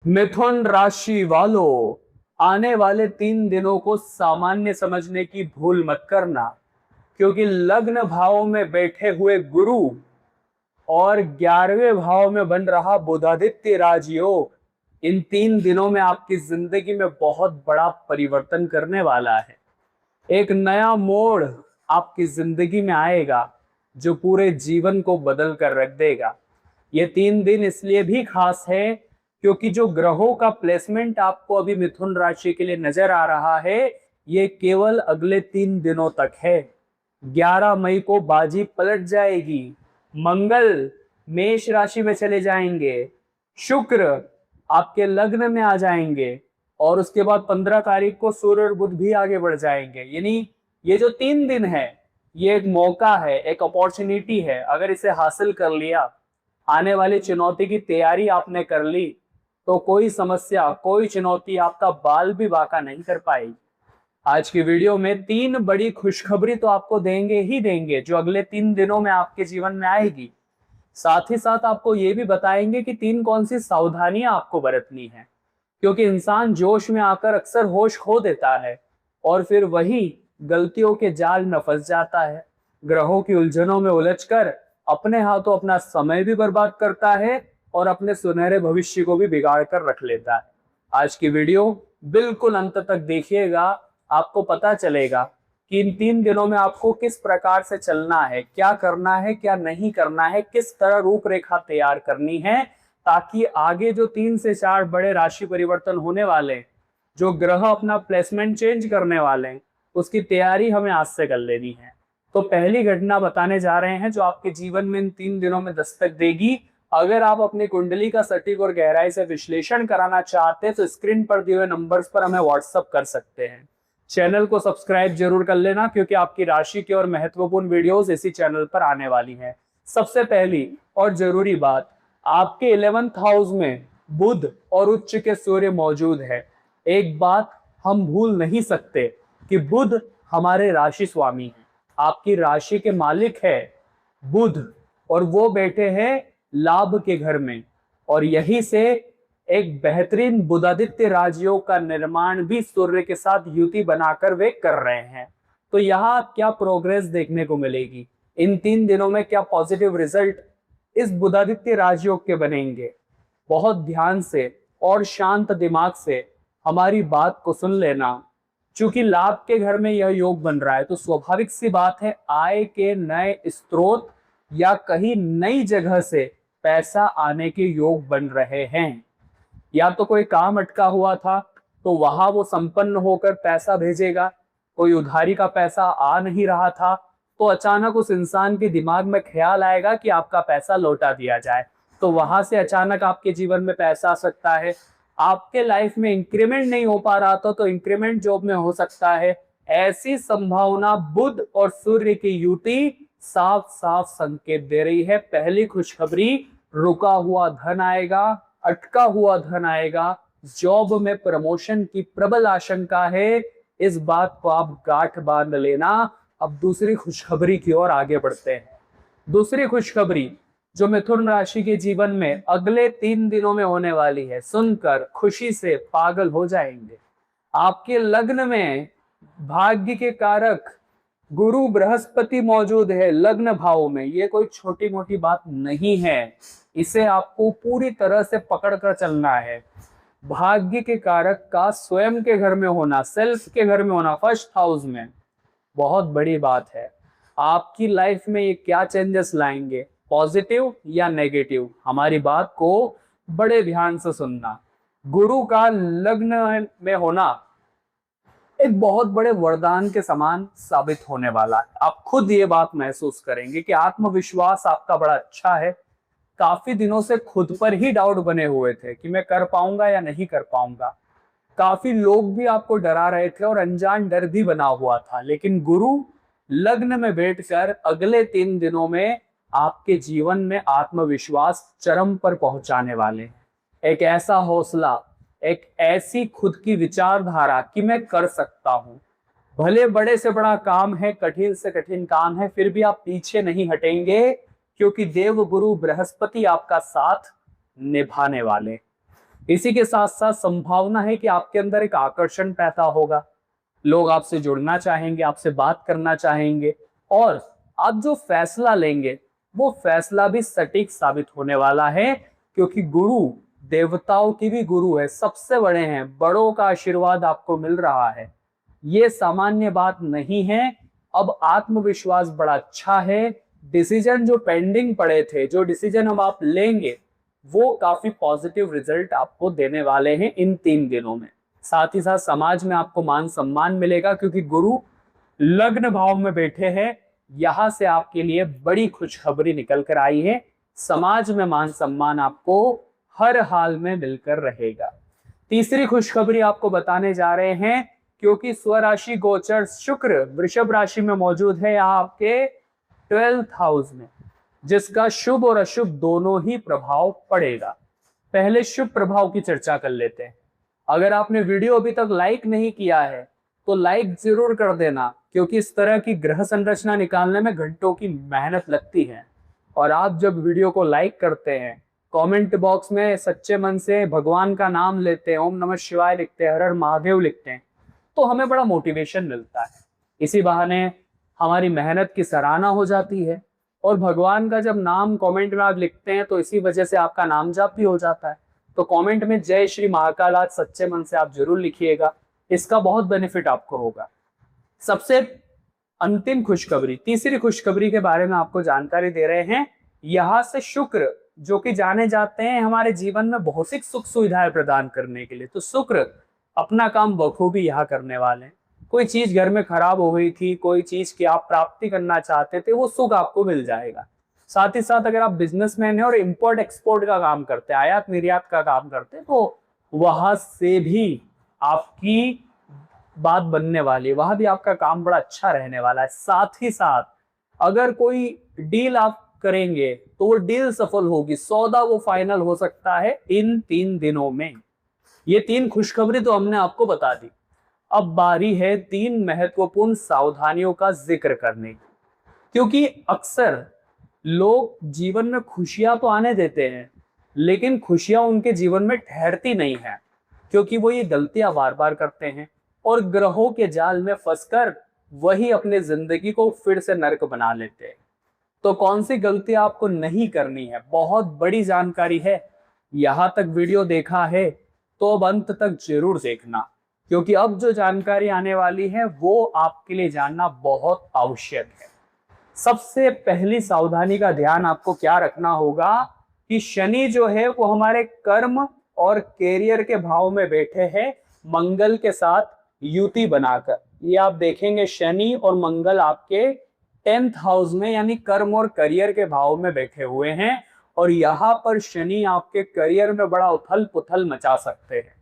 मिथुन राशि वालों, आने वाले 3 दिनों को सामान्य समझने की भूल मत करना, क्योंकि लग्न भाव में बैठे हुए गुरु और 11वें भाव में बन रहा बुधादित्य राजयोग इन 3 दिनों में आपकी जिंदगी में बहुत बड़ा परिवर्तन करने वाला है। एक नया मोड़ आपकी जिंदगी में आएगा जो पूरे जीवन को बदल कर रख देगा। ये 3 दिन इसलिए भी खास है क्योंकि जो ग्रहों का प्लेसमेंट आपको अभी मिथुन राशि के लिए नजर आ रहा है, ये केवल अगले 3 दिनों तक है। 11 मई को बाजी पलट जाएगी। मंगल मेष राशि में चले जाएंगे, शुक्र आपके लग्न में आ जाएंगे और उसके बाद 15 तारीख को सूर्य और बुध भी आगे बढ़ जाएंगे। यानी ये जो 3 दिन है, ये एक मौका है, एक अपॉर्चुनिटी है। अगर इसे हासिल कर लिया, आने वाली चुनौती की तैयारी आपने कर ली, तो कोई समस्या, कोई चुनौती आपका बाल भी बांका नहीं कर पाएगी। आज की वीडियो में 3 बड़ी खुशखबरी तो आपको देंगे ही देंगे जो अगले 3 दिनों में आपके जीवन में आएगी। साथ ही साथ आपको ये भी बताएंगे कि 3 कौन सी सावधानियां आपको बरतनी है, क्योंकि इंसान जोश में आकर अक्सर होश खो देता है और फिर वही गलतियों के जाल में फंस जाता है। ग्रहों की उलझनों में उलझकर अपने हाथों अपना समय भी बर्बाद करता है और अपने सुनहरे भविष्य को भी बिगाड़ कर रख लेता है। आज की वीडियो बिल्कुल अंत तक देखिएगा, आपको पता चलेगा कि इन 3 दिनों में आपको किस प्रकार से चलना है, क्या करना है, क्या नहीं करना है, किस तरह रूपरेखा तैयार करनी है, ताकि आगे जो 3 से 4 बड़े राशि परिवर्तन होने वाले हैं, जो ग्रह अपना प्लेसमेंट चेंज करने वाले हैं, उसकी तैयारी हमें आज से कर लेनी है। तो पहली घटना बताने जा रहे हैं जो आपके जीवन में इन 3 दिनों में दस्तक देगी। अगर आप अपनी कुंडली का सटीक और गहराई से विश्लेषण कराना चाहते हैं तो स्क्रीन पर दिए हुए नंबर्स पर हमें व्हाट्सअप कर सकते हैं। चैनल को सब्सक्राइब जरूर कर लेना, क्योंकि आपकी राशि की और महत्वपूर्ण वीडियोस इसी चैनल पर आने वाली हैं। सबसे पहली और जरूरी बात, आपके 11th हाउस में बुध और उच्च के सूर्य मौजूद है। एक बात हम भूल नहीं सकते कि बुध हमारे राशि स्वामी है, आपकी राशि के मालिक है बुध, और वो बैठे हैं लाभ के घर में, और यही से एक बेहतरीन बुधादित्य राजयोग का निर्माण भी सूर्य के साथ युति बनाकर वे कर रहे हैं। तो यहाँ क्या प्रोग्रेस देखने को मिलेगी, इन 3 दिनों में क्या पॉजिटिव रिजल्ट इस बुधादित्य राजयोग के बनेंगे। बहुत ध्यान से और शांत दिमाग से हमारी बात को सुन लेना। चूंकि लाभ के घर में यह योग बन रहा है, तो स्वाभाविक सी बात है आय के नए स्रोत या कहीं नई जगह से पैसा आने के योग बन रहे हैं। या तो कोई काम अटका हुआ था तो वहां वो संपन्न होकर पैसा भेजेगा, कोई उधारी का पैसा आ नहीं रहा था तो अचानक उस इंसान के दिमाग में ख्याल आएगा कि आपका पैसा लौटा दिया जाए, तो वहां से अचानक आपके जीवन में पैसा आ सकता है। आपके लाइफ में इंक्रीमेंट नहीं हो पा रहा था तो इंक्रीमेंट जॉब में हो सकता है। ऐसी संभावना बुध और सूर्य की युति साफ साफ संकेत दे रही है। पहली खुशखबरी, रुका हुआ धन आएगा, अटका हुआ धन आएगा, जॉब में प्रमोशन की प्रबल आशंका है, इस बात को आप गांठ बांध लेना। अब दूसरी खुशखबरी की ओर आगे बढ़ते हैं। दूसरी खुशखबरी जो मिथुन राशि के जीवन में अगले 3 दिनों में होने वाली है, सुनकर खुशी से पागल हो जाएंगे। आपके लग्न में भाग्य के कारक गुरु बृहस्पति मौजूद है लग्न भाव में। ये कोई छोटी मोटी बात नहीं है, इसे आपको पूरी तरह से पकड़ कर चलना है। भाग्य के कारक का स्वयं के घर में होना, सेल्फ के घर में होना, फर्स्ट हाउस में, बहुत बड़ी बात है। आपकी लाइफ में ये क्या चेंजेस लाएंगे, पॉजिटिव या नेगेटिव, हमारी बात को बड़े ध्यान से सुनना। गुरु का लग्न में होना एक बहुत बड़े वरदान के समान साबित होने वाला है। आप खुद ये बात महसूस करेंगे कि आत्मविश्वास आपका बड़ा अच्छा है। काफी दिनों से खुद पर ही डाउट बने हुए थे कि मैं कर पाऊंगा या नहीं कर पाऊंगा। काफी लोग भी आपको डरा रहे थे और अनजान डर भी बना हुआ था, लेकिन गुरु लग्न में बैठकर अगले 3 दिनों में आपके जीवन में आत्मविश्वास चरम पर पहुंचाने वाले हैं। एक ऐसा हौसला, एक ऐसी खुद की विचारधारा कि मैं कर सकता हूं। भले बड़े से बड़ा काम है, कठिन से कठिन काम है, फिर भी आप पीछे नहीं हटेंगे, क्योंकि देव गुरु बृहस्पति आपका साथ निभाने वाले। इसी के साथ साथ संभावना है कि आपके अंदर एक आकर्षण पैदा होगा, लोग आपसे जुड़ना चाहेंगे, आपसे बात करना चाहेंगे, और आप जो फैसला लेंगे वो फैसला भी सटीक साबित होने वाला है, क्योंकि गुरु देवताओं की भी गुरु है, सबसे बड़े हैं, बड़ों का आशीर्वाद आपको मिल रहा है। ये सामान्य बात नहीं है। अब आत्मविश्वास बड़ा अच्छा है। डिसीजन जो पेंडिंग पड़े थे, जो डिसीजन अब आप लेंगे, वो काफी पॉजिटिव रिजल्ट आपको देने वाले हैं इन 3 दिनों में। साथ ही साथ समाज में आपको मान सम्मान मिलेगा, क्योंकि गुरु लग्न भाव में बैठे हैं। यहां से आपके लिए बड़ी खुशखबरी निकल कर आई है। समाज में मान सम्मान आपको हर हाल में मिलकर रहेगा। तीसरी खुशखबरी आपको बताने जा रहे हैं, क्योंकि स्वराशि गोचर शुक्र वृषभ राशि में मौजूद है, यहाँ आपके 12th हाउस में, जिसका शुभ और अशुभ दोनों ही प्रभाव पड़ेगा। पहले शुभ प्रभाव की चर्चा कर लेते हैं। अगर आपने वीडियो अभी तक लाइक नहीं किया है तो लाइक जरूर कर देना, क्योंकि इस तरह की ग्रह संरचना निकालने में घंटों की मेहनत लगती है। और आप जब वीडियो को लाइक करते हैं, कमेंट बॉक्स में सच्चे मन से भगवान का नाम लेते हैं, ओम नमः शिवाय लिखते हैं, हर हर महादेव लिखते हैं, तो हमें बड़ा मोटिवेशन मिलता है। इसी बहाने हमारी मेहनत की सराहना हो जाती है, और भगवान का जब नाम कमेंट में आप लिखते हैं तो इसी वजह से आपका नाम जाप भी हो जाता है। तो कमेंट में जय श्री महाकाल आज सच्चे मन से आप जरूर लिखिएगा, इसका बहुत बेनिफिट आपको होगा। सबसे अंतिम खुशखबरी, तीसरी खुशखबरी के बारे में आपको जानकारी दे रहे हैं। यहां से शुक्र, जो कि जाने जाते हैं हमारे जीवन में भौतिक सुख सुविधाएं प्रदान करने के लिए, तो शुक्र अपना काम बखूबी यहाँ करने वाले हैं। कोई चीज घर में खराब हो गई थी, कोई चीज की आप प्राप्ति करना चाहते थे, वो सुख आपको मिल जाएगा। साथ ही साथ अगर आप बिजनेसमैन हैं और इंपोर्ट एक्सपोर्ट का काम करते हैं, आयात निर्यात का काम करते हैं, तो वहां से भी आपकी बात बनने वाली है, वहां भी आपका काम बड़ा अच्छा रहने वाला है। साथ ही साथ अगर कोई डील आप करेंगे तो वो डील सफल होगी, सौदा वो फाइनल हो सकता है इन 3 दिनों में। ये 3 खुशखबरी तो हमने आपको बता दी। अब बारी है 3 महत्वपूर्ण सावधानियों का जिक्र करने की, क्योंकि अक्सर लोग जीवन में खुशियां तो आने देते हैं, लेकिन खुशियां उनके जीवन में ठहरती नहीं है, क्योंकि वो ये गलतियां बार बार करते हैं और ग्रहों के जाल में फंसकर वही अपने जिंदगी को फिर से नर्क बना लेते हैं। तो कौन सी गलती आपको नहीं करनी है, बहुत बड़ी जानकारी है। यहां तक वीडियो देखा है तो अब अंत तक जरूर देखना, क्योंकि अब जो जानकारी आने वाली है वो आपके लिए जानना बहुत आवश्यक है। सबसे पहली सावधानी का ध्यान आपको क्या रखना होगा कि शनि जो है वो हमारे कर्म और कैरियर के भाव में बैठे हैं, मंगल के साथ युति बनाकर। ये आप देखेंगे शनि और मंगल आपके 10th हाउस में, यानी कर्म और करियर के भाव में बैठे हुए हैं, और यहाँ पर शनि आपके करियर में बड़ा उथल पुथल मचा सकते हैं।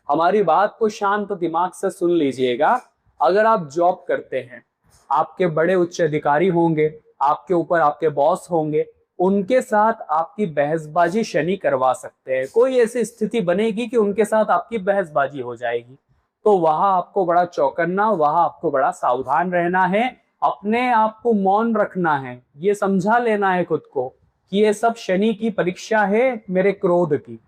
हमारी बात को शांत दिमाग से सुन लीजिएगा। अगर आप जॉब करते हैं, आपके बड़े उच्च अधिकारी होंगे, आपके ऊपर आपके बॉस होंगे, उनके साथ आपकी बहसबाजी शनि करवा सकते हैं। कोई ऐसी स्थिति बनेगी कि उनके साथ आपकी बहसबाजी हो जाएगी, तो वहां आपको बड़ा चौकन्ना, वहां आपको बड़ा सावधान रहना है, अपने आप को मौन रखना है, ये समझा लेना है खुद को कि ये सब शनि की परीक्षा है मेरे क्रोध की।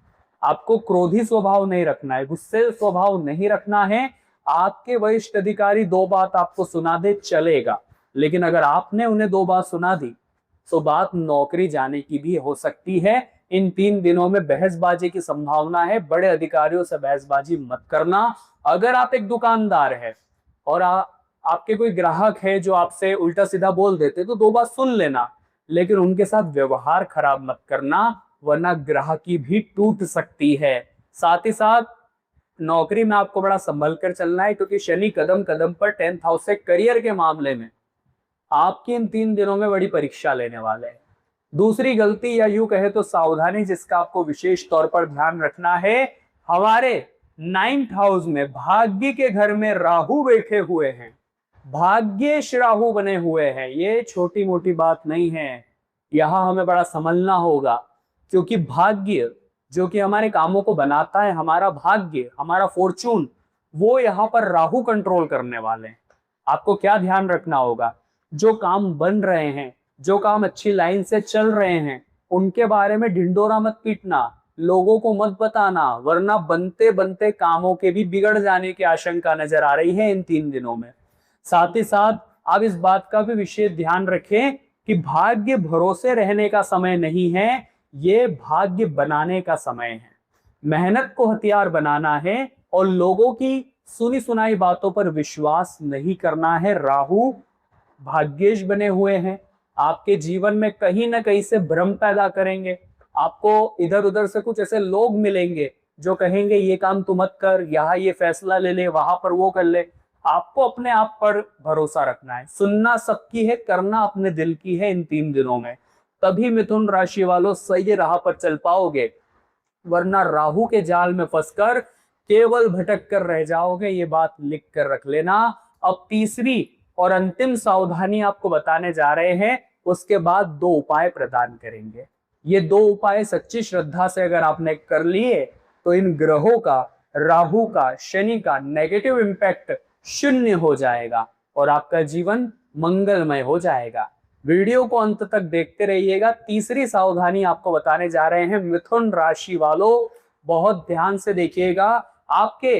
आपको क्रोधी स्वभाव नहीं रखना है, गुस्से स्वभाव नहीं रखना है। आपके वरिष्ठ अधिकारी 2 बात आपको सुना दे चलेगा, लेकिन अगर आपने उन्हें 2 बात सुना दी तो बात नौकरी जाने की भी हो सकती है। इन 3 दिनों में बहसबाजी की संभावना है, बड़े अधिकारियों से बहसबाजी मत करना। अगर आप एक दुकानदार है और आपके कोई ग्राहक है जो आपसे उल्टा सीधा बोल देते, तो 2 बात सुन लेना, लेकिन उनके साथ व्यवहार खराब मत करना, वरना ग्राहकी भी टूट सकती है। साथ ही साथ नौकरी में आपको बड़ा संभल कर चलना है, क्योंकि शनि कदम कदम पर 10th हाउस से करियर के मामले में आपकी इन 3 दिनों में बड़ी परीक्षा लेने वाले हैं। दूसरी गलती या यूं कहे तो सावधानी जिसका आपको विशेष तौर पर ध्यान रखना है, हमारे 9th हाउस में भाग्य के घर में राहु बैठे हुए हैं, भाग्येश राहु बने हुए हैं। ये छोटी मोटी बात नहीं है, यहां हमें बड़ा संभलना होगा, क्योंकि भाग्य जो कि हमारे कामों को बनाता है, हमारा भाग्य, हमारा फॉर्चून, वो यहाँ पर राहु कंट्रोल करने वाले हैं। आपको क्या ध्यान रखना होगा, जो काम बन रहे हैं, जो काम अच्छी लाइन से चल रहे हैं, उनके बारे में ढिंडोरा मत पीटना, लोगों को मत बताना, वरना बनते बनते कामों के भी बिगड़ जाने की आशंका नजर आ रही है इन 3 दिनों में। साथ ही साथ आप इस बात का भी विशेष ध्यान रखें कि भाग्य भरोसे रहने का समय नहीं है, ये भाग्य बनाने का समय है। मेहनत को हथियार बनाना है और लोगों की सुनी सुनाई बातों पर विश्वास नहीं करना है। राहु भाग्येश बने हुए हैं, आपके जीवन में कहीं ना कहीं से भ्रम पैदा करेंगे। आपको इधर उधर से कुछ ऐसे लोग मिलेंगे जो कहेंगे ये काम तू मत कर, यहाँ ये फैसला ले ले, वहां पर वो कर ले। आपको अपने आप पर भरोसा रखना है, सुनना सबकी है, करना अपने दिल की है इन 3 दिनों में। तभी मिथुन राशि वालों सही राह पर चल पाओगे, वरना राहु के जाल में फंसकर केवल भटक कर रह जाओगे। ये बात लिख कर रख लेना। अब तीसरी और अंतिम सावधानी आपको बताने जा रहे हैं, उसके बाद 2 उपाय प्रदान करेंगे। ये 2 उपाय सच्ची श्रद्धा से अगर आपने कर लिए तो इन ग्रहों का, राहु का, शनि का नेगेटिव इंपैक्ट शून्य हो जाएगा और आपका जीवन मंगलमय हो जाएगा। वीडियो को अंत तक देखते रहिएगा। तीसरी सावधानी आपको बताने जा रहे हैं मिथुन राशि वालों, बहुत ध्यान से देखिएगा। आपके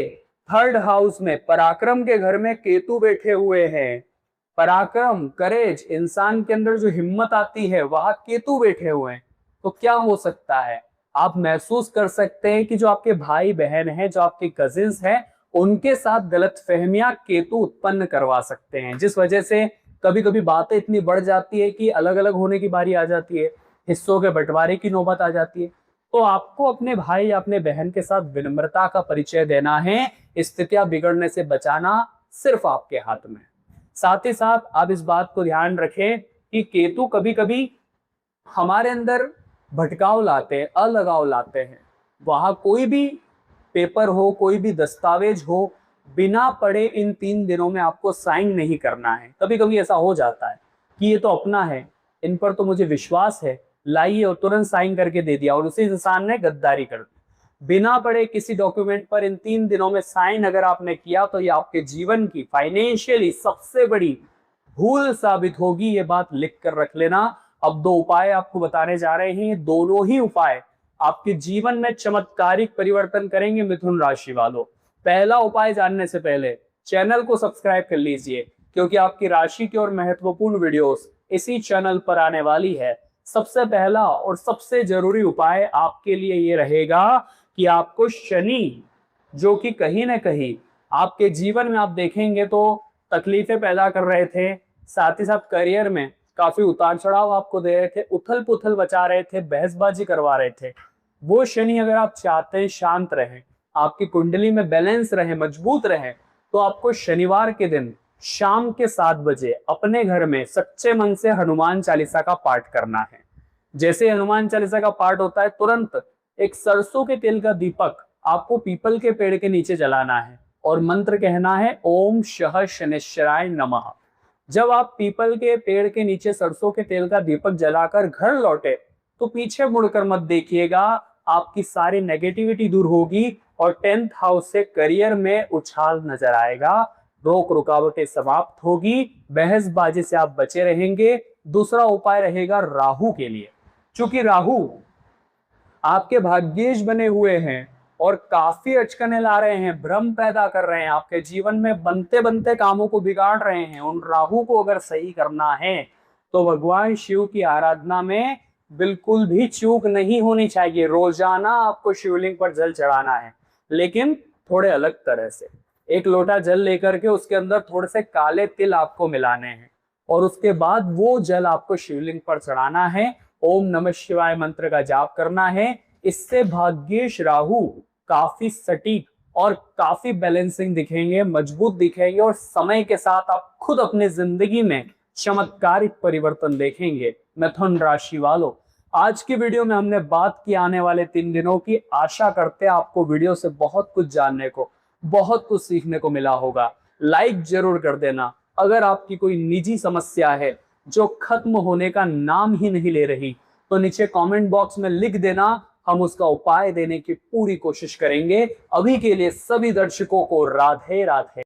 3rd हाउस में पराक्रम के घर में केतु बैठे हुए हैं। पराक्रम, करेज, इंसान के अंदर जो हिम्मत आती है वहां केतु बैठे हुए हैं। तो क्या हो सकता है, आप महसूस कर सकते हैं कि जो आपके भाई बहन हैं, जो आपके कजिन्स हैं, उनके साथ गलतफहमियां केतु उत्पन्न करवा सकते हैं, जिस वजह से कभी कभी बातें इतनी बढ़ जाती है कि अलग अलग होने की बारी आ जाती है, हिस्सों के बंटवारे की नौबत आ जाती है। तो आपको अपने भाई या अपने बहन के साथ विनम्रता का परिचय देना है। स्थितियां बिगड़ने से बचाना सिर्फ आपके हाथ में। साथ ही साथ आप इस बात को ध्यान रखें कि केतु कभी कभी हमारे अंदर भटकाव लाते हैं, अलगाव लाते हैं। वहां कोई भी पेपर हो, कोई भी दस्तावेज हो, बिना पढ़े इन 3 दिनों में आपको साइन नहीं करना है। कभी कभी ऐसा हो जाता है कि ये तो अपना है, इन पर तो मुझे विश्वास है, लाइए, और तुरंत साइन करके दे दिया और उसी इंसान ने गद्दारी कर दी। बिना पढ़े किसी डॉक्यूमेंट पर इन 3 दिनों में साइन अगर आपने किया तो ये आपके जीवन की फाइनेंशियली सबसे बड़ी भूल साबित होगी। ये बात लिख कर रख लेना। अब 2 उपाय आपको बताने जा रहे हैं, ये दोनों ही उपाय आपके जीवन में चमत्कारिक परिवर्तन करेंगे मिथुन राशि वालों। पहला उपाय जानने से पहले चैनल को सब्सक्राइब कर लीजिए, क्योंकि आपकी राशि की और महत्वपूर्ण वीडियोस इसी चैनल पर आने वाली है। सबसे पहला और सबसे जरूरी उपाय आपके लिए ये रहेगा कि आपको शनि, जो कि कहीं ना कहीं आपके जीवन में आप देखेंगे तो तकलीफें पैदा कर रहे थे, साथ ही साथ करियर में काफी उतार चढ़ाव आपको दे रहे थे, उथल पुथल बचा रहे थे, बहसबाजी करवा रहे थे, वो शनि अगर आप चाहते हैं शांत रहे, आपकी कुंडली में बैलेंस रहे, मजबूत रहे, तो आपको शनिवार के दिन शाम के 7 बजे अपने घर में सच्चे मन से हनुमान चालीसा का पाठ करना है। जैसे हनुमान चालीसा का पाठ होता है, तुरंत एक सरसों के तेल का दीपक आपको पीपल के पेड़ के नीचे जलाना है और मंत्र कहना है, ओम शः शनैश्चराय नमः। जब आप पीपल के पेड़ के नीचे सरसों के तेल का दीपक जलाकर घर लौटे तो पीछे मुड़कर मत देखिएगा, आपकी सारी नेगेटिविटी दूर होगी और 10th हाउस से करियर में उछाल नजर आएगा, रोक रुकावटें समाप्त होगी, बहसबाजी से आप बचे रहेंगे। दूसरा उपाय रहेगा राहु के लिए। चूंकि राहु आपके भाग्येश बने हुए हैं और काफी अचकने ला रहे हैं, भ्रम पैदा कर रहे हैं, आपके जीवन में बनते बनते कामों को बिगाड़ रहे हैं, उन राहु को अगर सही करना है तो भगवान शिव की आराधना में बिल्कुल भी चूक नहीं होनी चाहिए। रोजाना आपको शिवलिंग पर जल चढ़ाना है, लेकिन थोड़े अलग तरह से। 1 लोटा जल लेकर के उसके अंदर थोड़े से काले तिल आपको मिलाने हैं और उसके बाद वो जल आपको शिवलिंग पर चढ़ाना है। ओम नमः शिवाय मंत्र का जाप करना है। इससे भाग्येश राहु काफी सटीक और काफी बैलेंसिंग दिखेंगे, मजबूत दिखेंगे और समय के साथ आप खुद अपनी जिंदगी में चमत्कारिक परिवर्तन देखेंगे। मिथुन राशि वालों, आज की वीडियो में हमने बात की आने वाले 3 दिनों की। आशा करते हैं आपको वीडियो से बहुत कुछ जानने को, बहुत कुछ सीखने को मिला होगा। लाइक जरूर कर देना। अगर आपकी कोई निजी समस्या है जो खत्म होने का नाम ही नहीं ले रही तो नीचे कमेंट बॉक्स में लिख देना, हम उसका उपाय देने की पूरी कोशिश करेंगे। अभी के लिए सभी दर्शकों को राधे राधे।